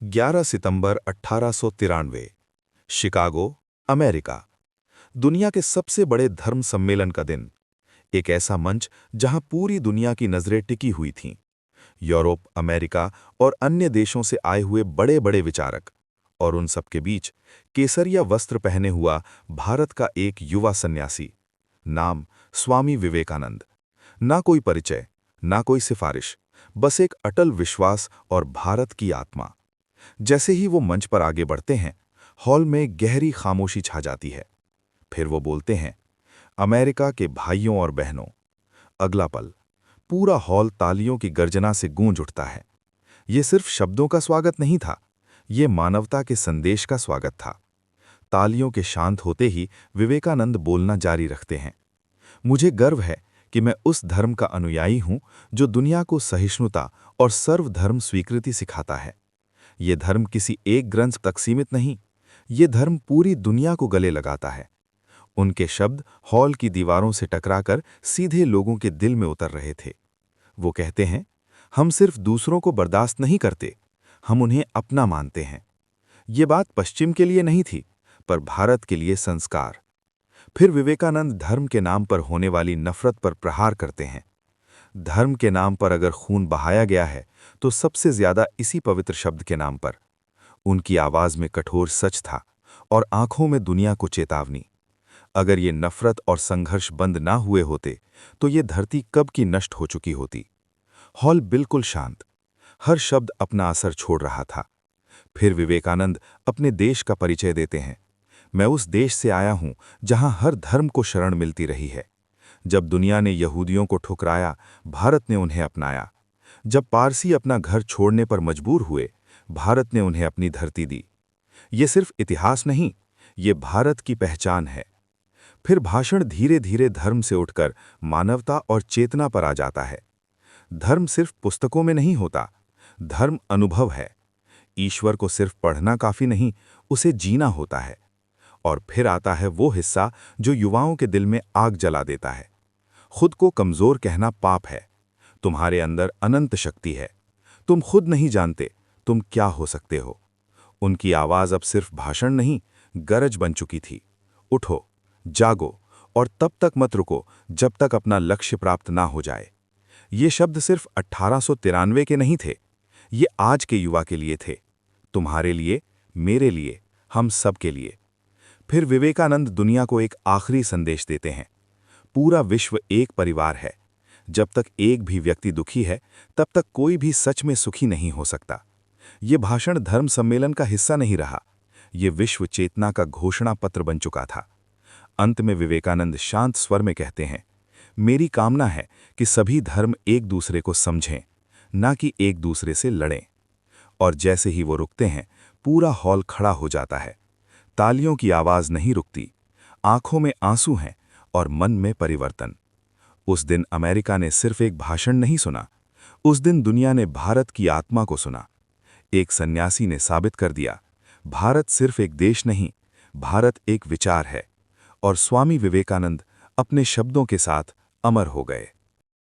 11 सितंबर 1893, Chicago, America. दुनिया के सबसे बड़े धर्म सम्मेलन का दिन। एक ऐसा मंच जहां पूरी दुनिया की नजरें टिकी हुई थीं। यूरोप, अमेरिका और अन्य देशों से आए हुए बड़े बड़े विचारक। और उन सबके बीच केसरिया वस्त्र पहने हुआ भारत का एक युवा सन्यासी। नाम स्वामी विवेकानंद। ना कोई परिचय, ना कोई सिफारिश, बस एक अटल विश्वास और भारत की आत्मा। जैसे ही वो मंच पर आगे बढ़ते हैं, हॉल में गहरी खामोशी छा जाती है। फिर वो बोलते हैं, अमेरिका के भाइयों और बहनों। अगला पल पूरा हॉल तालियों की गर्जना से गूंज उठता है। ये सिर्फ शब्दों का स्वागत नहीं था, ये मानवता के संदेश का स्वागत था। तालियों के शांत होते ही विवेकानंद बोलना जारी रखते हैं। मुझे गर्व है कि मैं उस धर्म का अनुयायी हूं जो दुनिया को सहिष्णुता और सर्वधर्म स्वीकृति सिखाता है। ये धर्म किसी एक ग्रंथ तक सीमित नहीं, ये धर्म पूरी दुनिया को गले लगाता है। उनके शब्द हॉल की दीवारों से टकराकर सीधे लोगों के दिल में उतर रहे थे। वो कहते हैं, हम सिर्फ दूसरों को बर्दाश्त नहीं करते, हम उन्हें अपना मानते हैं। ये बात पश्चिम के लिए नहीं थी, पर भारत के लिए संस्कार। फिर विवेकानंद धर्म के नाम पर होने वाली नफरत पर प्रहार करते हैं। धर्म के नाम पर अगर खून बहाया गया है, तो सबसे ज्यादा इसी पवित्र शब्द के नाम पर। उनकी आवाज में कठोर सच था और आंखों में दुनिया को चेतावनी। अगर ये नफरत और संघर्ष बंद ना हुए होते, तो ये धरती कब की नष्ट हो चुकी होती। हॉल बिल्कुल शांत, हर शब्द अपना असर छोड़ रहा था। फिर विवेकानंद अपने देश का परिचय देते हैं। मैं उस देश से आया हूं जहां हर धर्म को शरण मिलती रही है। जब दुनिया ने यहूदियों को ठुकराया, भारत ने उन्हें अपनाया। जब पारसी अपना घर छोड़ने पर मजबूर हुए, भारत ने उन्हें अपनी धरती दी। ये सिर्फ इतिहास नहीं, ये भारत की पहचान है। फिर भाषण धीरे धीरे धर्म से उठकर मानवता और चेतना पर आ जाता है। धर्म सिर्फ पुस्तकों में नहीं होता, धर्म अनुभव है। ईश्वर को सिर्फ पढ़ना काफी नहीं, उसे जीना होता है। और फिर आता है वो हिस्सा जो युवाओं के दिल में आग जला देता है। खुद को कमजोर कहना पाप है। तुम्हारे अंदर अनंत शक्ति है। तुम खुद नहीं जानते तुम क्या हो सकते हो। उनकी आवाज अब सिर्फ भाषण नहीं, गरज बन चुकी थी। उठो, जागो, और तब तक मत रुको जब तक अपना लक्ष्य प्राप्त ना हो जाए। ये शब्द सिर्फ 1893 के नहीं थे, ये आज के युवा के लिए थे। तुम्हारे लिए, मेरे लिए, हम सब के लिए। फिर विवेकानंद दुनिया को एक आखिरी संदेश देते हैं। पूरा विश्व एक परिवार है। जब तक एक भी व्यक्ति दुखी है, तब तक कोई भी सच में सुखी नहीं हो सकता। ये भाषण धर्म सम्मेलन का हिस्सा नहीं रहा, ये विश्व चेतना का घोषणा पत्र बन चुका था। अंत में विवेकानंद शांत स्वर में कहते हैं, मेरी कामना है कि सभी धर्म एक दूसरे को समझें, ना कि एक दूसरे से लड़ें। और जैसे ही वो रुकते हैं, पूरा हॉल खड़ा हो जाता है। तालियों की आवाज नहीं रुकती, आंखों में आंसू हैं और मन में परिवर्तन। उस दिन अमेरिका ने सिर्फ एक भाषण नहीं सुना, उस दिन दुनिया ने भारत की आत्मा को सुना। एक सन्यासी ने साबित कर दिया, भारत सिर्फ एक देश नहीं, भारत एक विचार है। और स्वामी विवेकानंद अपने शब्दों के साथ अमर हो गए।